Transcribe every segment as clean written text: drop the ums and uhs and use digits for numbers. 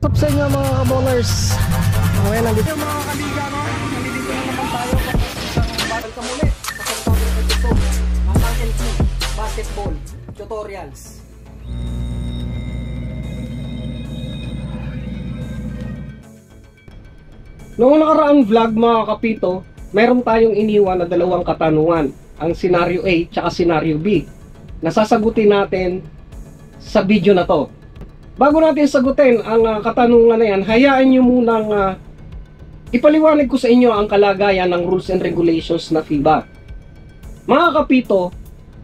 What's up sa inyo mga kaballers? Okay, nandito Mga kaliga, no? Nandito na naman tayo sa isang welcome ulit sa pagtawag episode ng Uncle P Basketball Tutorials. Noong nakaraang vlog mga kapito, meron tayong iniwan na dalawang katanungan, ang scenario A at scenario B, na sasagutin natin sa video na to. Bago natin sagutin ang katanungan na yan, hayaan nyo munang ipaliwanag ko sa inyo ang kalagayan ng rules and regulations na FIBA. Mga kapito,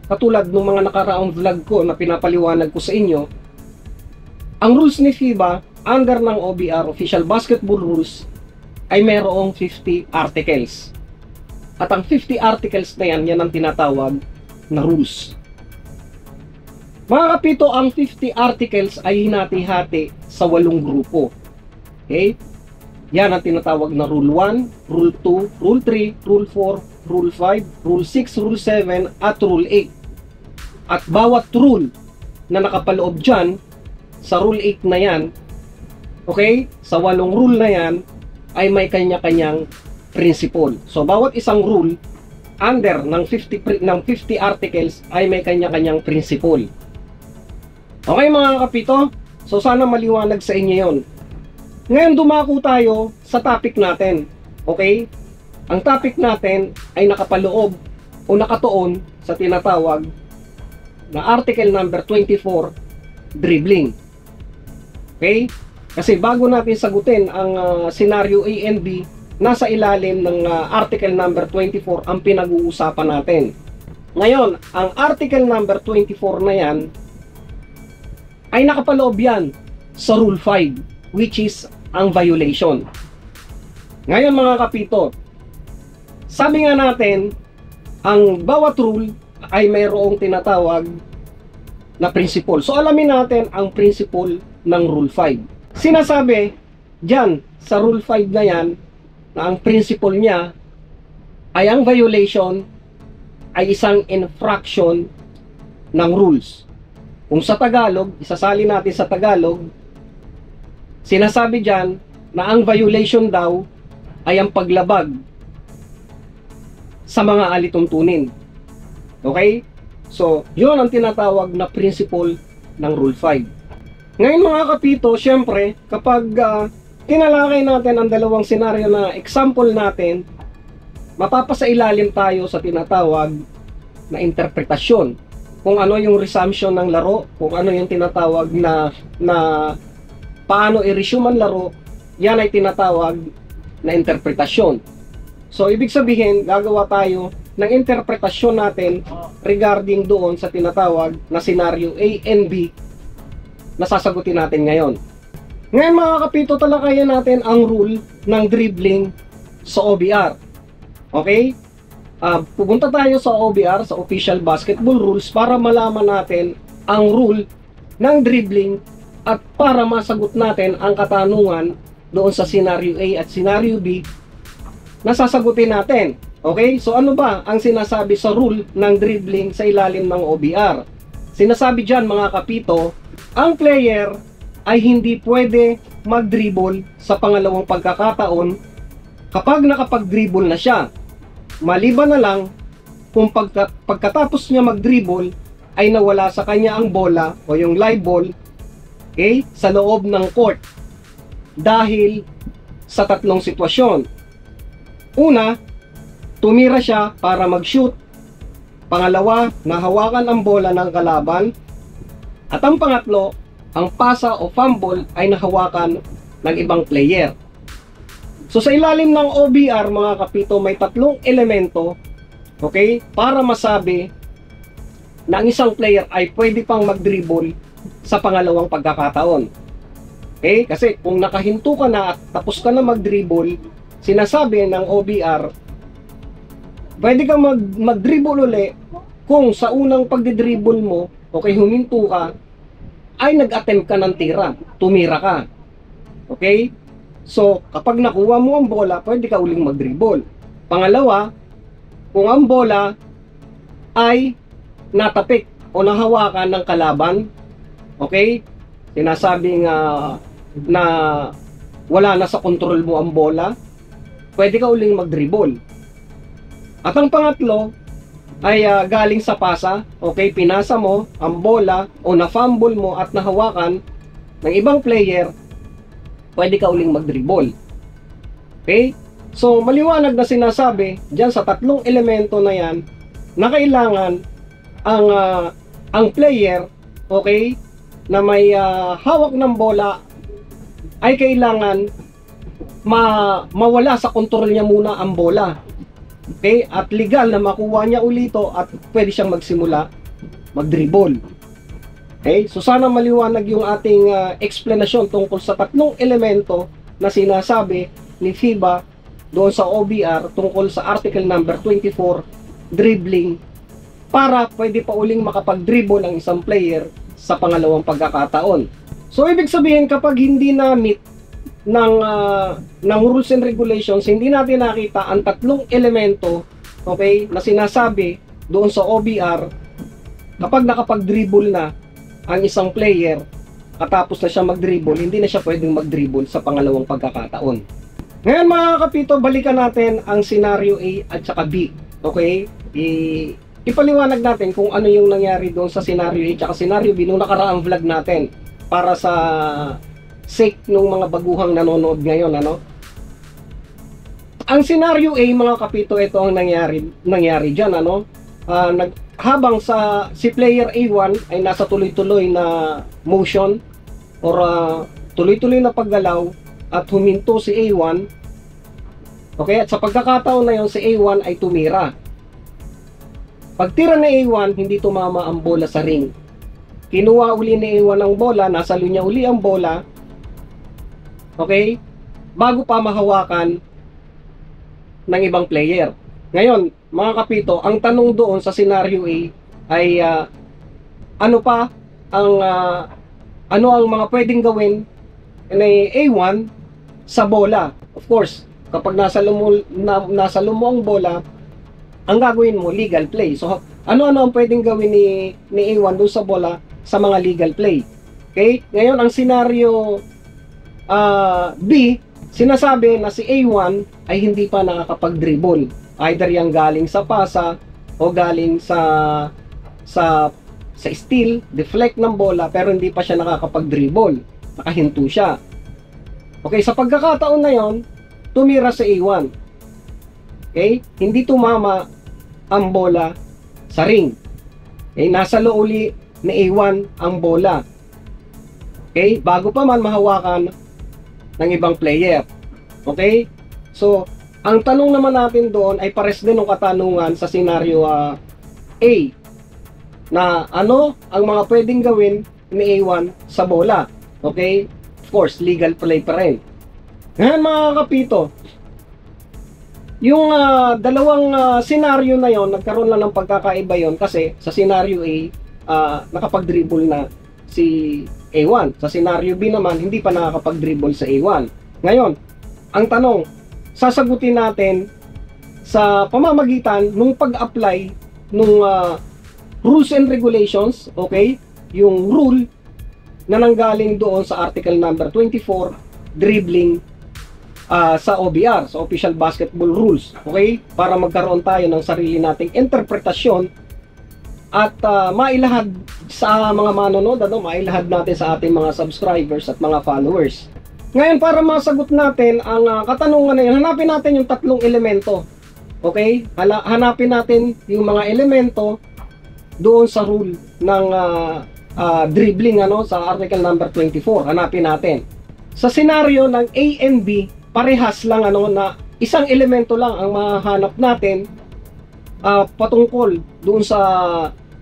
katulad ng mga nakaraang vlog ko na pinapaliwanag ko sa inyo, ang rules ni FIBA under ng OBR, Official Basketball Rules, ay mayroong 50 articles. At ang 50 articles na yan, yan ang tinatawag na rules. Mga kapito, ang 50 articles ay hinati-hati sa 8 grupo. Okay? Yan ang tinatawag na Rule 1, Rule 2, Rule 3, Rule 4, Rule 5, Rule 6, Rule 7, at Rule 8. At bawat rule na nakapaloob dyan, sa Rule 8 na yan, okay? Sa 8 rule na yan, ay may kanya-kanyang principle. So, bawat isang rule, under ng 50 articles, ay may kanya-kanyang principle. Okay mga kapito? So, sana maliwanag sa inyo yon. Ngayon, dumako tayo sa topic natin. Okay? Ang topic natin ay nakapaloob o nakatuon sa tinatawag na article number 24, dribbling. Okay? Kasi bago natin sagutin ang scenario A and B, nasa ilalim ng article number 24 ang pinag-uusapan natin. Ngayon, ang article number 24 na yan ay nakapaloob yan sa Rule 5, which is ang violation. Ngayon mga kapito, sabi nga natin, ang bawat rule ay mayroong tinatawag na principle. So alamin natin ang principle ng Rule 5. Sinasabi dyan sa Rule 5 na yan na ang principle niya ay ang violation ay isang infraction ng rules. Kung sa Tagalog, isasali natin sa Tagalog, sinasabi dyan na ang violation daw ay ang paglabag sa mga alituntunin. Okay? So, yun ang tinatawag na principle ng Rule 5. Ngayon mga kapito, syempre, kapag tinalakay natin ang dalawang senaryo na example natin, mapapasailalim tayo sa tinatawag na interpretasyon. Kung ano yung resumption ng laro, kung ano yung tinatawag na paano i-resume ang laro, yan ay tinatawag na interpretasyon. So, ibig sabihin, gagawa tayo ng interpretasyon natin regarding doon sa tinatawag na scenario A and B na sasagutin natin ngayon. Ngayon mga kapito, talakayan natin ang rule ng dribbling sa OBR. Okay? Pupunta tayo sa OBR, sa Official Basketball Rules, para malaman natin ang rule ng dribbling at para masagot natin ang katanungan doon sa scenario A at scenario B na sasagutin natin. Okay? So ano ba ang sinasabi sa rule ng dribbling sa ilalim ng OBR? Sinasabi dyan mga kapito, ang player ay hindi pwede mag-dribble sa pangalawang pagkakataon kapag nakapag-dribble na siya. Maliban na lang kung pagkatapos niya mag-dribble ay nawala sa kanya ang bola o yung live ball, okay, sa loob ng court dahil sa tatlong sitwasyon. Una, tumira siya para mag-shoot. Pangalawa, nahawakan ang bola ng kalaban. At ang pangatlo, ang pasa o fumble ay nahawakan ng ibang player. So sa ilalim ng OBR mga kapito, may tatlong elemento, okay, para masabi na ang isang player ay pwede pang mag-dribble sa pangalawang pagkakataon. Okay, kasi kung nakahinto ka na at tapos ka na mag-dribble, sinasabi ng OBR, pwede kang mag-dribble uli kung sa unang pagdi-dribble mo, okay, huminto ka, ay nag-attempt ka ng tira, tumira ka. Okay? So, kapag nakuha mo ang bola, pwede ka uling mag-dribble. Pangalawa, kung ang bola ay natapik o nahawakan ng kalaban, okay? Sinasabing na wala na sa control mo ang bola, pwede ka uling mag-dribble. At ang pangatlo ay galing sa pasa, okay, pinasa mo ang bola o na-fumble mo at nahawakan ng ibang player, pwede ka uling mag-dribble. Okay? So, maliwanag na sinasabi dyan sa tatlong elemento na yan na kailangan ang player, okay, na may hawak ng bola ay kailangan mawala sa kontrol niya muna ang bola. Okay? At legal na makuha niya ulito at pwede siyang magsimula mag-dribble. Okay? So sana maliwanag yung ating explanation tungkol sa tatlong elemento na sinasabi ni FIBA doon sa OBR tungkol sa article number 24, dribbling, para pwede pa uling makapag-dribble ang isang player sa pangalawang pagkakataon. So ibig sabihin, kapag hindi na-meet ng rules and regulations, hindi natin nakita ang tatlong elemento, okay, na sinasabi doon sa OBR, kapag nakapag-dribble na ang isang player, katapos na siya mag-dribble, hindi na siya pwedeng mag-dribble sa pangalawang pagkakataon. Ngayon mga kapito, balikan natin ang scenario A at saka B. Okay? Ipaliwanag natin kung ano yung nangyari doon sa scenario A at saka scenario B nung nakaraang vlog natin para sa sake ng mga baguhang nanonood ngayon, ano? Ang scenario A mga kapito, ito ang nangyari diyan, ano? Habang si player A1 ay nasa tuloy-tuloy na motion or tuloy-tuloy na paggalaw at huminto si A1, okay, at sa pagkakataon na yon si A1 ay tumira. Pagtira ni A1, hindi tumama ang bola sa ring. Kinuha uli ni A1 ang bola, nasalo niya uli ang bola, okay, bago pa mahawakan ng ibang player. Ngayon, mga kapito, ang tanong doon sa scenario A ay ano ang mga pwedeng gawin ni A1 sa bola. Of course, kapag nasa lumo ang bola, ang gagawin mo, legal play. So, ano-ano ang pwedeng gawin ni A1 doon sa bola sa mga legal play. Okay? Ngayon, ang scenario B, sinasabi na si A1 ay hindi pa nakakapag-dribble. Either yang galing sa pasa o galing sa steal, deflect ng bola, pero hindi pa siya nakakapag-dribble. Nakahinto siya. Okay, sa pagkakataon na yon, tumira sa A1. Okay? Hindi tumama ang bola sa ring. Okay? Nasalo uli ni A1 ang bola. Okay? Bago pa man mahawakan ng ibang player. Okay? So, ang tanong naman natin doon ay pares din ng katanungan sa scenario A. Na ano ang mga pwedeng gawin ni A1 sa bola. Okay? Of course, legal play pa rin. Ngayon mga kapito, yung dalawang scenario na yon, nagkaroon lang ng pagkakaiba yon kasi sa scenario A, nakapag-dribble na si A1. Sa scenario B naman, hindi pa nakakapag-dribble sa A1. Ngayon, ang tanong, sasagutin natin sa pamamagitan nung pag-apply nung rules and regulations, okay? Yung rule na nanggaling doon sa article number 24, dribbling sa OBR, sa Official Basketball Rules, okay? Para magkaroon tayo ng sarili nating interpretasyon at mailahad sa mga manonood, mailahad natin sa ating mga subscribers at mga followers. Ngayon, para masagot natin ang katanungan na yun, hanapin natin yung tatlong elemento. Okay? Hanapin natin yung mga elemento doon sa rule ng dribbling, sa article number 24. Hanapin natin. Sa scenario ng A and B, parehas lang na isang elemento lang ang mahanap natin patungkol doon sa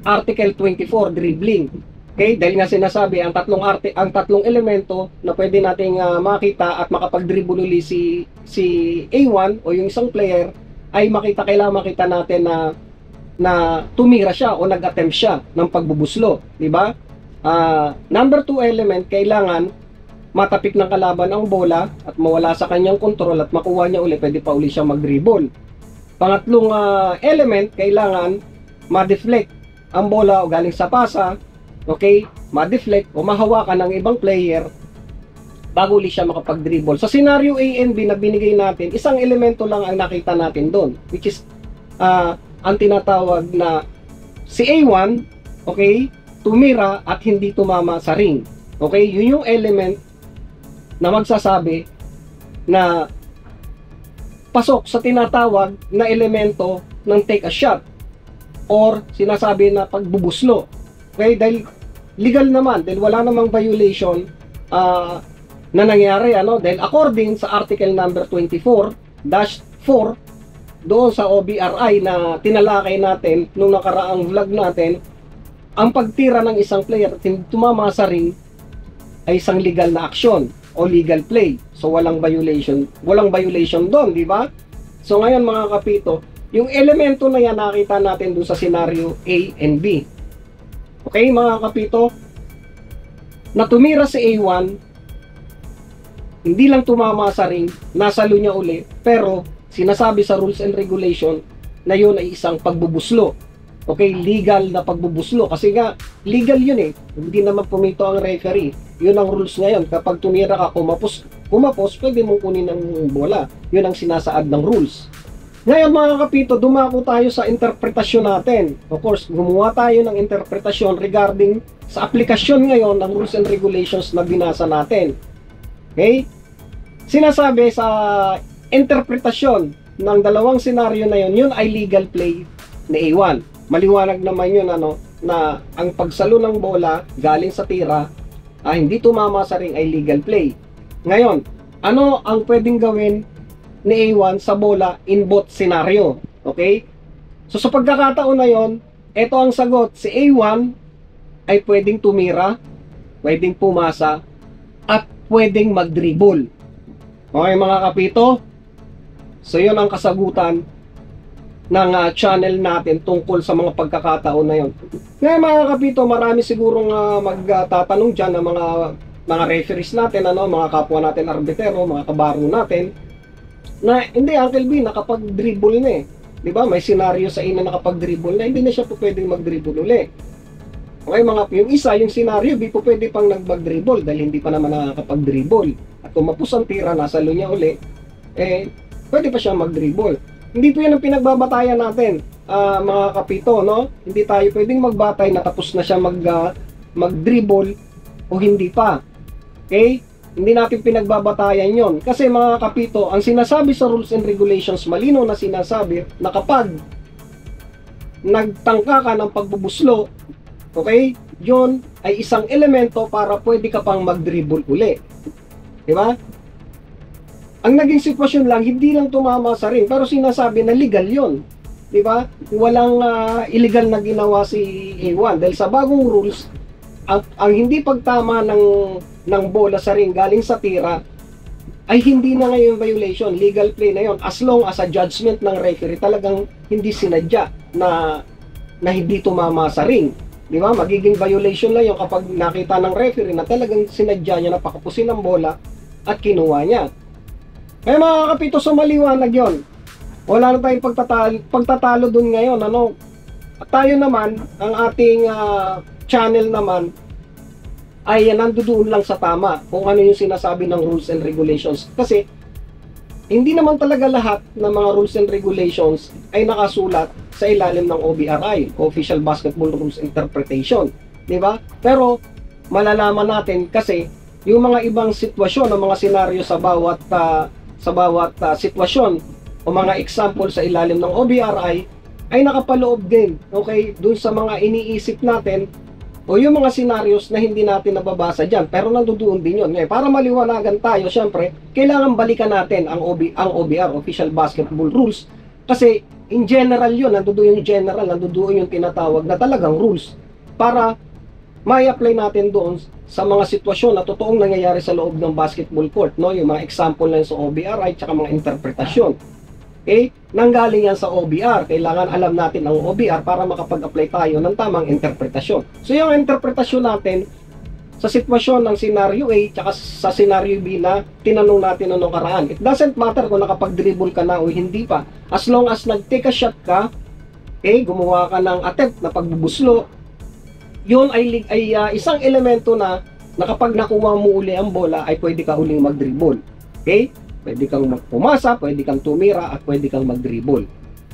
article 24, dribbling. Okay? Dahil nga sinasabi ang tatlong elemento na pwede nating makita at makapag-dribble uli si A1 o yung isang player ay kailangan makita natin na tumira siya o nag-attempt siya ng pagbubuslo, di ba? Number 2 element, kailangan matapik ng kalaban ang bola at mawala sa kanyang kontrol at makuha niya uli, pwede pa uli siya mag-dribble. Pangatlong element, kailangan ma-deflect ang bola o galing sa pasa, okay, ma-deflect o mahawakan ng ibang player bago ulit siya makapag-dribble. Sa scenario A and B na binigay natin, isang elemento lang ang nakita natin doon, which is ang tinatawag na si A1, okay, tumira at hindi tumama sa ring. Okay, yun yung element na magsasabi na pasok sa tinatawag na elemento ng take a shot or sinasabi na pagbubuslo. Okay, dahil legal naman, dahil wala namang violation na nangyari, dahil according sa article number 24-4 doon sa OBRI na tinalakay natin nung nakaraang vlog natin, ang pagtira ng isang player at hindi tumama sa ring ay isang legal na aksyon o legal play. So walang violation doon, di ba? So ngayon mga kapito, yung elemento na yan nakita natin doon sa scenario A and B. Okay mga kapito, na tumira si A1, hindi lang tumama sa ring, nasalo niya uli, pero sinasabi sa rules and regulation na yun ay isang pagbubuslo. Okay, legal na pagbubuslo. Kasi nga, legal yun eh. Hindi naman pumito ang referee. Yun ang rules ngayon. Kapag tumira ka, kumapos, pwede mong kunin ng bola. Yun ang sinasaad ng rules. Ngayon mga kapito, dumako tayo sa interpretasyon natin. Of course, gumawa tayo ng interpretasyon regarding sa aplikasyon ngayon ng rules and regulations na binasa natin. Okay? Sinasabi sa interpretasyon ng dalawang senaryo na yun ay legal play ni A1. Maliwanag naman yun na ang pagsalo ng bola galing sa tira hindi tumama sa ring ay legal play. Ngayon, ano ang pwedeng gawin ni A1 sa bola in both scenario? Okay? So sa pagkakataon na yon, ito ang sagot. Si A1 ay pwedeng tumira, pwedeng pumasa, at pwedeng mag-dribble. Okay mga kapito? So yun ang kasagutan ng channel natin tungkol sa mga pagkakataon na yon. Ngayon mga kapito, marami sigurong magtatanong dyan ng mga referees natin, mga kapwa natin arbitero, mga kabaro natin, na hindi, Uncle B, nakapag-dribble na eh. Diba? May senaryo sa ina nakapag-dribble na, hindi na siya po pwedeng mag-dribble uli. Okay, yung yung senaryo, B po pwede pang nag-dribble dahil hindi pa naman nakakapag-dribble. At kung mapus ang tira, nasalo niya uli, pwede pa siya mag-dribble. Hindi po yan ang pinagbabatayan natin, mga kapito, no? Hindi tayo pwedeng magbatay na tapos na siya mag-dribble o hindi pa. Okay? Hindi natin pinagbabatayan yon. Kasi mga kapito, ang sinasabi sa rules and regulations, malinaw na sinasabi na kapag nagtangka ka ng pagbubuslo, okay, yon ay isang elemento para pwede ka pang mag-dribble uli. Diba? Ang naging sitwasyon lang, hindi lang tumama sa ring, pero sinasabi na legal yon. Diba? Walang illegal na ginawa si A1 dahil sa bagong rules, ang hindi pagtama ng bola sa ring galing sa tira ay hindi na ngayon violation, legal play na yon, as long as a judgment ng referee talagang hindi sinadya na hindi tumama sa ring. Di ba? Magiging violation na yon kapag nakita ng referee na talagang sinadya niya na pakapusin ang bola at kinuha niya. Kaya mga kapito, so maliwanag yon. Wala na tayong pagtatalo dun ngayon. At tayo naman, ang ating channel naman ay nandoon lang sa tama kung ano yung sinasabi ng rules and regulations. Kasi hindi naman talaga lahat ng mga rules and regulations ay nakasulat sa ilalim ng OBRI, Official Basketball Rules Interpretation, di ba? Pero malalaman natin kasi yung mga ibang sitwasyon o mga senaryo sa bawat sitwasyon o mga example sa ilalim ng OBRI ay nakapaloob din, okay, dun sa mga iniisip natin o yung mga scenarios na hindi natin nababasa dyan, pero nandoon din yun. Para maliwanagan tayo, syempre, kailangan balikan natin ang OBR, Official Basketball Rules, kasi in general yun, nandoon yung general, nandoon yung tinatawag na talagang rules, para may apply natin doon sa mga sitwasyon na totoong nangyayari sa loob ng basketball court, no? Yung mga example na sa OBRI, tsaka mga interpretasyon. Okay? Nanggaling yan sa OBR. Kailangan alam natin ang OBR para makapag-apply tayo ng tamang interpretasyon. So yung interpretasyon natin sa sitwasyon ng scenario A tsaka sa scenario B na tinanong natin noong karaan. It doesn't matter kung nakapag-dribble ka na o hindi pa. As long as nag-take a shot ka, okay, gumawa ka ng attempt na pagbubuslo, yun ay isang elemento na na kapag nakuha mo uli ang bola ay pwede ka uling mag-dribble. Okay? Pwede kang pumasa, pwede kang tumira, at pwede kang mag-dribble.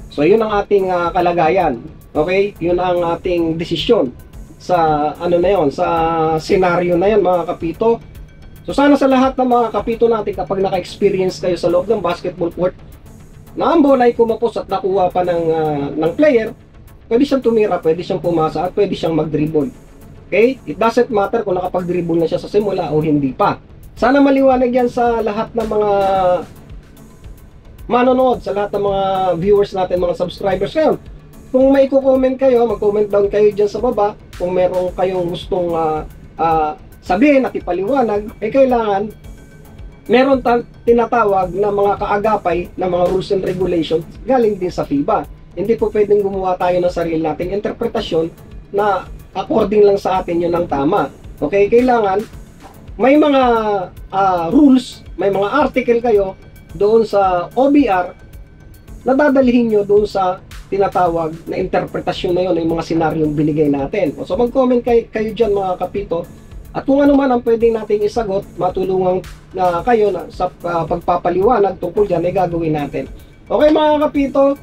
So, yun ang ating kalagayan. Okay? Yun ang ating desisyon sa ano na yun, sa senaryo na yan mga kapito. So, sana sa lahat ng mga kapito natin kapag naka-experience kayo sa loob ng basketball court na ang bola ay kumapos at nakuha pa ng player, pwede siyang tumira, pwede siyang pumasa, at pwede siyang mag-dribble. Okay? It doesn't matter kung nakapag-dribble na siya sa simula o hindi pa. Sana maliwanag yan sa lahat ng mga manonood, sa lahat ng mga viewers natin, mga subscribers. Ngayon, kung may comment kayo, mag-comment down kayo dyan sa baba. Kung meron kayong gustong sabihin at ipaliwanag, kailangan meron tinatawag na mga kaagapay na mga rules and regulations galing din sa FIBA. Hindi po pwedeng gumawa tayo ng sarili nating interpretasyon na according lang sa atin yun ang tama. Okay, kailangan may mga rules, may mga article kayo doon sa OBR na dadalhin nyo doon sa tinatawag na interpretasyon na yun, yung mga senaryong binigay natin. So mag-comment kayo dyan mga kapito, at kung ano man ang pwedeng nating isagot, matulungan kayo na sa pagpapaliwanag tungkol dyan ay gagawin natin. Okay mga kapito,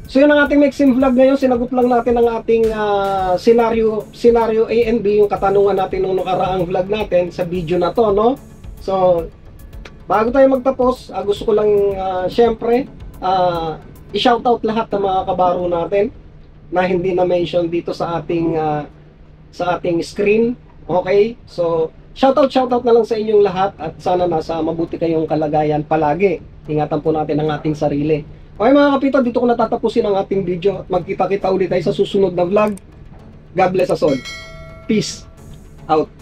so yun ang ating mixing vlog ngayon. Sinagot lang natin ang ating scenario A and B, yung katanungan natin nung nakaraang vlog natin sa video na to, no? So bago tayo magtapos, gusto ko lang syempre i-shoutout lahat ng mga kabaro natin na hindi na mention dito sa ating screen. Okay? So shoutout na lang sa inyong lahat, at sana nasa mabuti kayong kalagayan palagi. Ingatan po natin ang ating sarili. Okay mga kapito, dito ko natatapusin ang ating video, at magkita-kita ulit tayo sa susunod na vlog. God bless us all. Peace out.